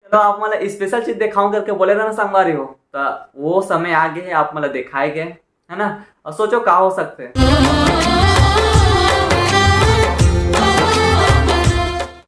चलो आप मला स्पेशल चीज दिखाऊं करके बोले ना संगवारी हो, तो वो समय आगे है, आप मला दिखाए गए है ना। और सोचो क्या हो सकते हैं।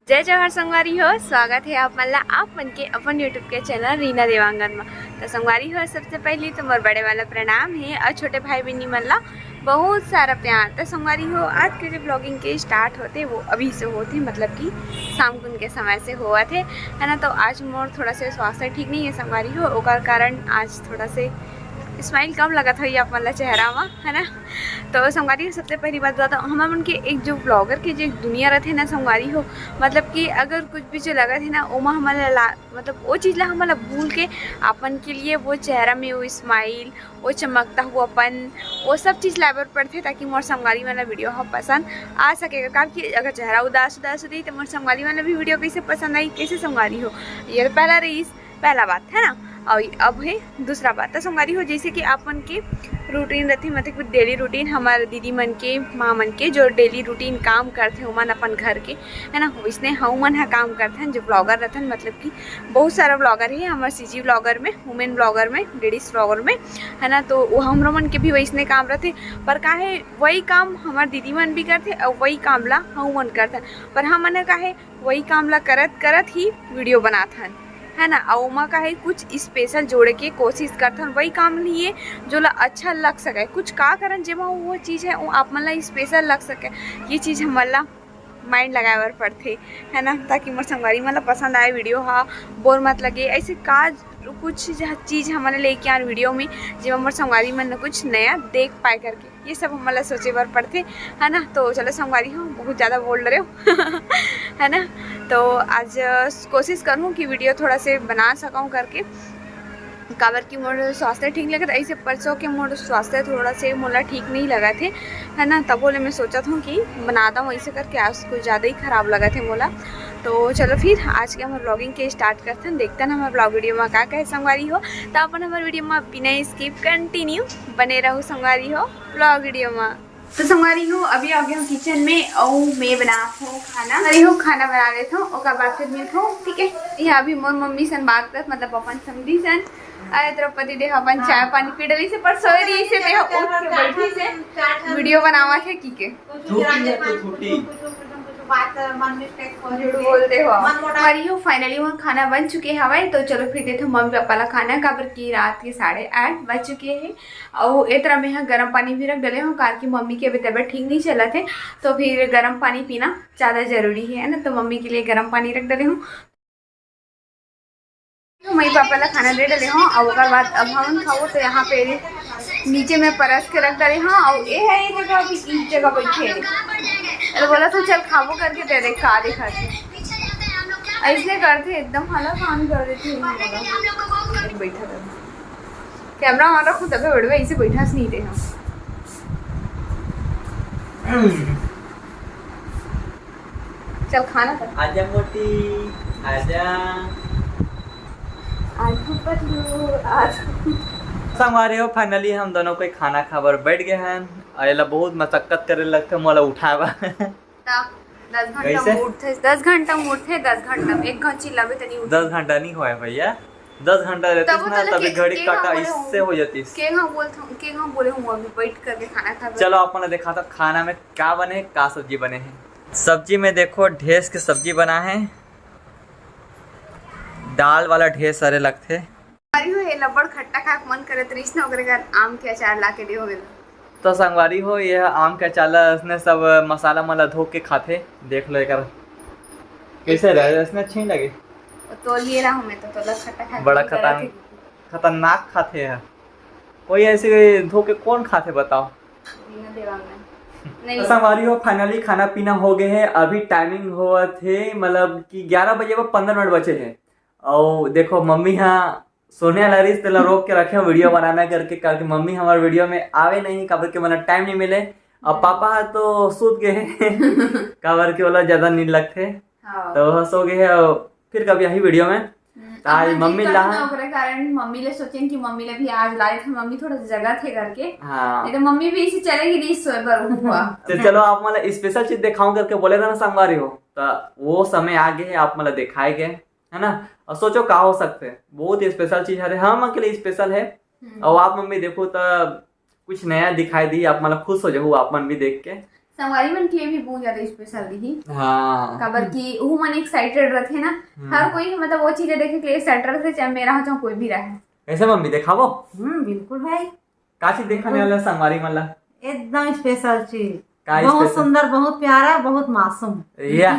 जय जवाहर संगवारी हो, स्वागत है आप मला आप मन के अपन यूट्यूब के चैनल रीना देवांगन में। तो संगवारी हो, सबसे पहले तो मोर बड़े वाला प्रणाम है और छोटे भाई बहनी मन ला बहुत सारा प्यार। तो संगवारी हो, आज के जो ब्लॉगिंग के स्टार्ट होते वो अभी से होते, मतलब कि शाम कुन के समय से हुआ थे, है ना। तो आज मोर थोड़ा से स्वास्थ्य ठीक नहीं है संगवारी हो, ओकर कारण आज थोड़ा से स्माइल कम लगा था ये आप मतलब चेहरा में, है ना। तो संगवारी सबसे पहली बात बता हमारे उनके एक जो ब्लॉगर की जो दुनिया रहते ना संगवारी हो, मतलब कि अगर कुछ भी जो लगा थे ना ओमा हमारा मतलब वो चीज़ ला हमारा भूल के अपन के लिए वो चेहरा में वो स्माइल, वो चमकता हुआ अपन, वो सब चीज़ लाइवर पड़ते ताकि मोर संगवारी वाला वीडियो हम पसंद आ सकेगा। कारण कि अगर चेहरा उदास उदास होती तो मोर संगवारी वाला भी वीडियो कैसे पसंद आई, कैसे संगवारी हो। ये तो पहला रही पहला बात है ना। और अब है दूसरा बात। तो संगवारी हो जैसे कि अपन के रूटीन रहती, मतलब डेली रूटीन हमारे दीदी मन के माँ मन के जो डेली रूटीन काम करते उमन अपन घर के, है ना। वैसने हमन हा काम करते हैं जो ब्लॉगर रहते हैं, मतलब कि बहुत सारा ब्लॉगर है हमारे सीजी ब्लॉगर में, वुमेन ब्लॉगर में, लेडीज ब्लॉगर में, है ना। तो वो हम मन के भी वैसने काम रहते, पर काहे वही काम हमारे दीदी मन भी करते और वही काम ला हम मन करते, पर हम मन काहे वही काम ला करत करत ही वीडियो बनाते हैं, है ना। और का है कुछ स्पेशल जोड़े के कोशिश करते हैं, वही काम नहीं है जो ला अच्छा लग सके। कुछ का करन जेमा वो चीज़ है वो आप मन ला स्पेशल लग सके, ये चीज़ हमारा माइंड लगाए पड़ते, है ना, ताकि मोर संगवारी मतलब पसंद आए वीडियो हा, बोर मत लगे। ऐसे काज कुछ चीज़ हमारे लेके आए वीडियो में जो मोर संगवारी मन कुछ नया देख पाए करके, ये सब हमारा सोचे बर पड़ते, है ना। तो चलो संगवारी हो, बहुत ज़्यादा बोल रहे हो है ना। तो आज कोशिश करूँ कि वीडियो थोड़ा से बना सकूँ करके, काबर की मोर स्वास्थ्य ठीक लगे। ऐसे परसों के मोर स्वास्थ्य थोड़ा से मोला ठीक नहीं लगा थे, है ना। तब बोले मैं सोचा था कि बनाता हूँ ऐसे करके, आज कुछ ज़्यादा ही ख़राब लगा थे मोला। तो चलो फिर आज के हमारे ब्लॉगिंग के स्टार्ट करते हैं, देखते हैं हमारे ब्लॉग वीडियो में क्या क्या संगवारी हो। तो अपन हमारे वीडियो में बिना स्किप कंटिन्यू बने रहो संगवारी हो ब्लॉग वीडियो में। तो संगवारी हो अभी आ गया हूँ किचन में और मैं बनाता हूँ खाना, अरे हो खाना बना लेता हूँ और बाद फिर मिलता हूँ, ठीक है। यहाँ अभी मोर मम्मी सन बात कर, मतलब अपन समझी सन अरे द्रौपदी दे अपन चाय पानी पी डली से, पर सोरी से दे उठ के बैठी से वीडियो बनावा है की के बोलते हो। हमारी हो फाइनली वहाँ खाना बन चुके हवाई। तो चलो फिर देते मम्मी पापा ला खाना, काबर की रात के 8:30 बज चुके हैं। और एक तरह में यहाँ गर्म पानी भी रख डले हूँ, कारण की मम्मी की अभी तबियत ठीक नहीं चला थे, तो फिर गर्म पानी पीना ज़्यादा जरूरी है ना। तो मम्मी के लिए गर्म पानी रख डले हूँ, तो मम्मी पापा ला खाना दे डले हूँ। और बाद अब हम खाओ तो यहाँ पे नीचे में परस के रख डले हाँ। और ये है ये जगह अभी इस जगह बैठे है, अरे बोला तो चल खाबो करके दे दे खा दे खाते, ऐसे करते एकदम हाला काम कर देती हूँ। बैठा था कैमरा ऑन रखो तभी बढ़वे, ऐसे बैठा नहीं थे हम। चल खाना था, आजा मोटी आजा, आज संगवारी हो फाइनली हम दोनों कोई खाना खाबर बैठ गए हैं। अला बहुत मशक्कत करे लगते मोला उठावा 10 घंटा मूड थे, 10 घंटा मूड थे, 10 घंटा एक घंटी लगे तनी 10 घंटा नहीं हुआ भैया, 10 घंटा रहती ना तभी घड़ी काटा इससे हो जाती के हम बोले हूँ अभी बैठ करके खाना खा। चलो आपने देखा था खाना में क्या बने है, क्या सब्जी बने हैं। सब्जी में देखो ढेर की सब्जी बना है, दाल वाला ढेर सारे लगते। अरे हो लबड़ खट्टा खा मन करे तृष्णा वगैरह आम के अचार ला के दियो गेल। तो संगवारी हो यह आम का चाला इसने सब मसाला मला धो के खाते, देख लो एक कैसे रहे इसने अच्छे लगे। तो लिए रहा हूं मैं तो खट्टा खा बड़ा खतरनाक खाते हैं, कोई ऐसे धो के कौन खाते बताओ। नहीं संगवारी हो फाइनली खाना पीना हो गए है, अभी टाइमिंग हुआ थे मतलब कि 11 बजे वो 15 मिनट बचे हैं। और देखो मम्मी यहाँ सोने वाला रही तेला रोक के रखे वीडियो बनाना करके, क्योंकि मम्मी हमारे वीडियो में आवे नहीं काबर के मतलब टाइम नहीं मिले। अब पापा तो सूत गए काबर के वाला ज्यादा नींद लगते, तो सो गए और फिर कभी यही वीडियो में आज मम्मी ला कारण मम्मी ले सोचें कि मम्मी ले भी आज लाए थे, मम्मी थोड़ा जगह थे करके, हाँ नहीं तो मम्मी भी इसे चलेगी नहीं सोए पर हुआ। तो चलो आप मतलब स्पेशल चीज दिखाऊं करके बोले ना संगवारी हो, तो वो समय आगे है आप मतलब दिखाए गए है ना। और सोचो का हो सकते हैं, बहुत स्पेशल चीज है, हम के लिए स्पेशल है। और आप मम्मी देखो तो कुछ नया दिखाई दी, आप मतलब खुश हो जाओ आप मन भी देख के। संगवारी मन के भी बहुत ज्यादा स्पेशल रही। हाँ काबर की वो मन एक्साइटेड रहते ना, हर कोई मतलब वो चीजें देखे के लिए एक्साइटेड रहते, चाहे मेरा हो चाहे कोई भी रहे। कैसे मम्मी दिखावो? बिल्कुल भाई। का चीज दिखाने वाला संगवारी मला? एकदम स्पेशल चीज, का बहुत स्पेशल? सुंदर, बहुत प्यारा, बहुत मासूम। या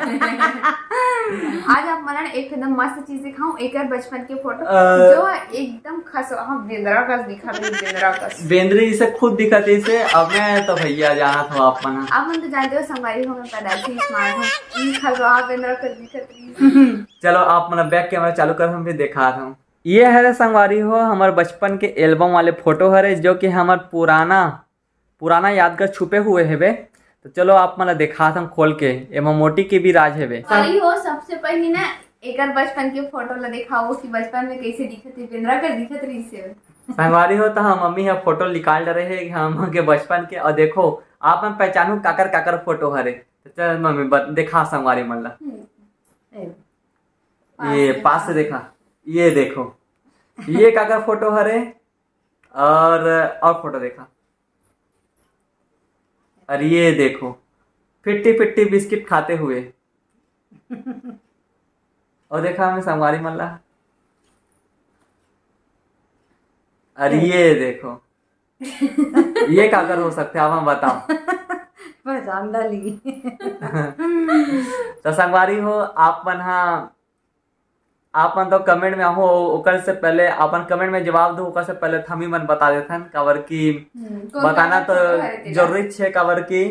आज आप मला एकदम मस्त चीज दिखाऊं, एक बचपन के फोटो जो एकदम खस हम बेंद्रा कस दिखा रहे, बेंद्रा कस बेंद्री से खुद दिखती से। अब मैं तो भैया जाना था आप मन। आप मन तो जानते हो संगवारी हो, मैं पैदाइशी स्मार्ट हूँ, ये खसवा बेंद्रा कस दिखत रही। चलो आप मतलब बैक कैमरा चालू कर, हम भी दिखा रहा हूँ। ये है संगवारी हो हमारे बचपन के एल्बम वाले फोटो हरे, जो कि हमारे पुराना यादगार छुपे हुए है बे। तो चलो आप मतलब दिखा हम खोल के, एवं मोटी के भी राज है बे। वही हो सबसे पहले ना एक बचपन के फोटो ला दिखाओ कि बचपन में कैसे दिखत है, बेंद्रा कर दिखत रही से। संगवारी हो तो हम मम्मी है फोटो निकाल रहे हैं हम के बचपन के, और देखो आप हम पहचानू काकर काकर फोटो हरे। तो चल मम्मी दिखा संगवारी मन ला। ये पास से देखा, ये देखो ये काकर फोटो हरे, और फोटो देखा, और ये देखो फिट्टी फिट्टी बिस्किट खाते हुए। और देखा हमें संगवारी मल्ला, और ये देखो ये काकर हो सकते हैं, अब हम बताओ। पहचान डाली। तो संगवारी हो आप मन तो कमेंट में हो, ओकर से पहले अपन कमेंट में जवाब दो, ओकर से पहले हम ही मन बता देथन, काबर की बताना तो जरूरी है, काबर की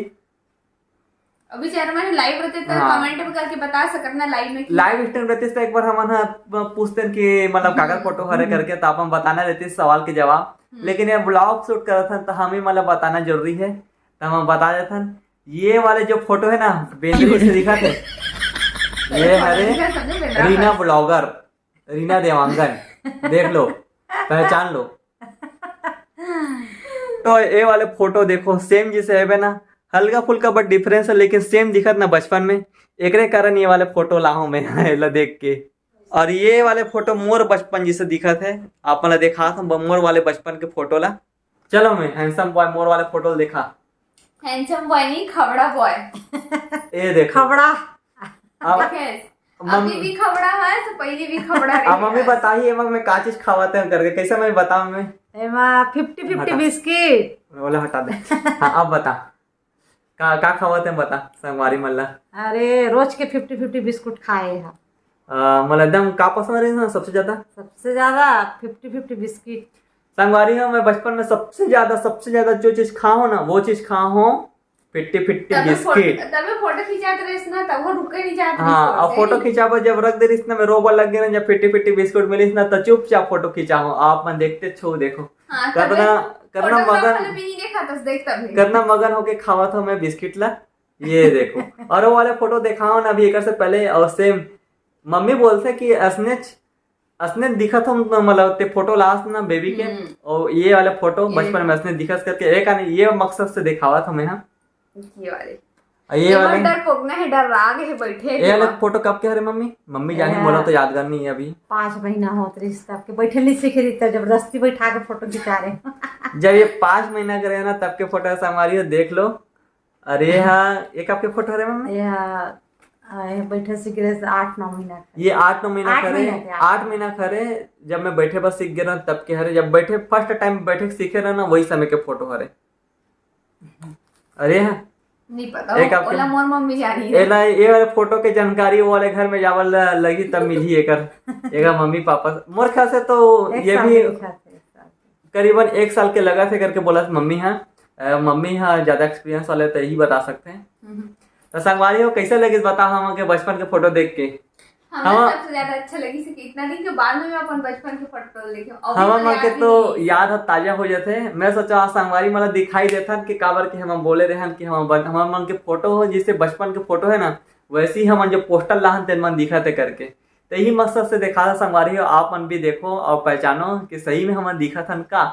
अभी चैनल में लाइव रहते तो कमेंट में करके बता सकत ना, लाइव में लाइव स्ट्रीम रहते तो एक बार हम पूछते कि मतलब काकर फोटो हरे करके, तो अपन बताना रहते सवाल के जवाब। लेकिन ये ब्लॉग शूट करत हन तो हम ही मतलब बताना जरूरी है, तो हम बता देथन। ये वाले जो फोटो है ना बेंद्री से दिखा थे, ये हरे रीना ब्लॉगर, रीना देवांगन, देख लो पहचान लो। तो ये वाले फोटो देखो सेम जैसे है ना, हल्का फुल्का बट डिफरेंस है, लेकिन सेम दिखत ना बचपन में, एकरे कारण ये वाले फोटो लाहूं मैं ला देख के। और ये वाले फोटो मोर बचपन जैसे दिखत है, आप मला देखा था मोर वाले बचपन के फोटो ला। चलो मैं हैंडसम बॉय मोर वाले फोटो देखा। हैंडसम बॉय नहीं, खबड़ा बॉय। ये देखो खबड़ा। अभी भी खबड़ा है तो पहले भी खबड़ा रही। अब मम्मी बताइए एवं मैं का चीज खवाते हैं करके, कैसे मैं बताऊं मैं? 50-50 बिस्किट। बोला हटा दे। हाँ अब बता का खवाते हैं, बता संगवारी मल्ला। अरे रोज के 50-50 बिस्कुट खाए हैं। मतलब एकदम का पसंद रही ना सबसे ज्यादा? सबसे ज्यादा 50-50 बिस्किट। संगवारी हो मैं बचपन में सबसे ज्यादा जो चीज खाऊं ना, वो चीज खाऊं 50-50 बिस्किट। तभी फोटो खिंचाते रहे ना, तब वो रुके नहीं जाते। हाँ और फोटो खिंचाबो जब रख दे रही ना, मैं रोबा लग गया ना, जब 50-50 बिस्कुट मिली ना तो चुपचाप फोटो खिंचाऊं। आप मन देखते छो देखो करना मगन होके खावा था मैं बिस्किट ला। ये देखो और वो वाले फोटो दिखाओ ना अभी एक से पहले, और सेम मम्मी बोलते कि असने दिखा था मतलब ते फोटो लास्ट ना बेबी के, और ये वाले फोटो बचपन में असने दिखा करके एक आने ये मकसद से दिखावा था मैं। हाँ ये वाले डर पोगना है, डर राग है बैठे। ये वाले फोटो कब के हरे मम्मी जाने बोला तो यादगार नहीं है अभी। 5 महीना होत रिश्ता के बैठे नहीं सीख रही, तो जबरदस्ती बैठा के फोटो खिंचा रहे। जब ये 5 महीना करे ना तब के फोटो हमारी हो, देख लो। अरे हाँ एक आपके फोटो हरे मम्मी बैठे सीख रहे 8-9 महीना। ये 8-9 महीना करे, 8 महीना करे जब मैं बैठे बस सीख गया तब के हरे, जब बैठे फर्स्ट टाइम बैठे सीखे रहे ना वही समय के फोटो हरे। अरे हाँ नहीं पता, एक आपके मोर मम्मी जानी है। ये वाले फोटो के जानकारी वो वाले घर में जावल लगी तब मिली एक मम्मी पापा मोर ख्याल से तो ये भी करीबन 1 साल के लगा थे करके बोला मम्मी। हाँ ज्यादा एक्सपीरियंस वाले तो यही बता सकते हैं। तो संगवारी हो कैसे लगे बता हम के बचपन के फोटो देख के? सबसे ज्यादा अच्छा लगी से इतना नहीं कि बाद में अपन बचपन के फोटो देखे हम के तो याद ताजा हो जाते। मैं सोचा संगवारी मतलब दिखाई देता कि काबर के हम बोले रहे कि हम मन के फोटो हो जिससे बचपन के फोटो है ना, वैसे ही हम जो पोस्टर लाहन तेन मन दिखा थे करके, तो यही मकसद से देखा था संगवारी हो। आप मन भी देखो और पहचानो कि सही में हम दिखा था का।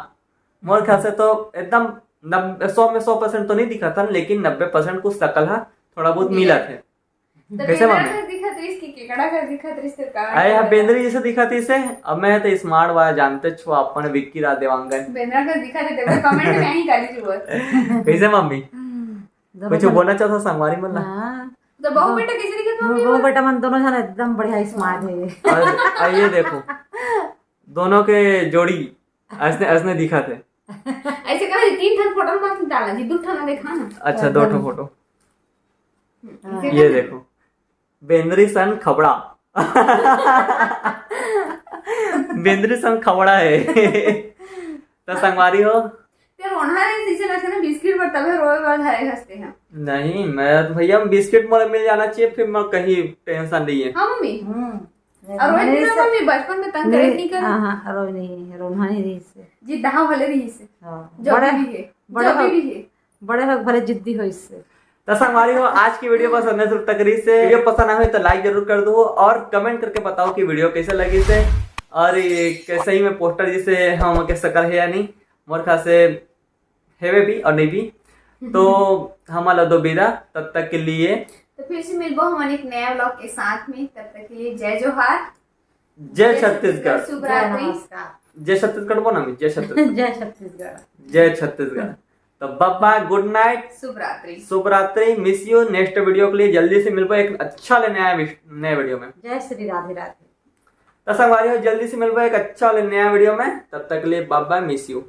मोर ख्याल से तो एकदम 100 में 100% तो नहीं दिखा था, लेकिन 90% कुछ शकल है थोड़ा बहुत मिला थे। कैसे मम्मी? दिखा त्रिस की केकड़ा का दिखा त्रिस का अरे हाँ बेंद्री जैसे दिखा थी से। अब मैं तो स्मार्ट वाला जानते छो अपन विक्की रा देवांगन। बेंद्रा का दिखा थे देखो कमेंट में यही गाली जुबत। कैसे मम्मी कुछ बोलना चाहता संगवारी मतलब? हाँ तो बहू बेटा कैसे दिखत मम्मी? वो बेटा मन दोनों जन एकदम बढ़िया स्मार्ट है। और ये देखो दोनों के जोड़ी ऐसने ऐसने दिखा थे। ऐसे कहा 3 ठन फोटो मत डालना जी 2 ठन देखा ना। अच्छा 2 ठो फोटो ये देखो बेंद्री सन खबड़ा। बेंद्री सन खबड़ा है। तो संगवारी हो ते रोना रे सीसे लगता ना बिस्किट पर तबे रोए बाद है हंसते हैं। नहीं मैं तो भैया बिस्किट मोल मिल जाना चाहिए फिर मैं कहीं टेंशन नहीं है। हां मम्मी और रोई नहीं मम्मी बचपन में तंग करे नहीं कर। हां रोई नहीं रोना नहीं रही से जी दहा वाले रही से हां जो भी है जो भी है बड़े लोग भले जिद्दी हो इससे। तो संगवारी हो आज की वीडियो पसंद है सिर्फ तकरीर से। वीडियो पसंद आए तो लाइक जरूर कर दो और कमेंट करके बताओ कि वीडियो कैसे लगी से और ये कैसे ही में पोस्टर जिसे हम के शकल है या नहीं मोर खास से है भी और नहीं भी। तो हमारा दो विदा तब तक के लिए। तो फिर से मिलबो हम एक नया व्लॉग के साथ में। तब तक के लिए जय जोहार जय छत्तीसगढ़। शुभ रात्रि। जय छत्तीसगढ़ बोला मैं जय छत्तीसगढ़। जय छत्तीसगढ़। जय छत्तीसगढ़। तो बाय गुड नाइट शुभ रात्रि मिस यू। नेक्स्ट वीडियो के लिए जल्दी से मिलबो एक अच्छा ले नया वीडियो में। जय श्री राधे राधे। तो संगवारी हो जल्दी से मिलबो एक अच्छा ले नया वीडियो में। तब तक के लिए बाय मिस यू।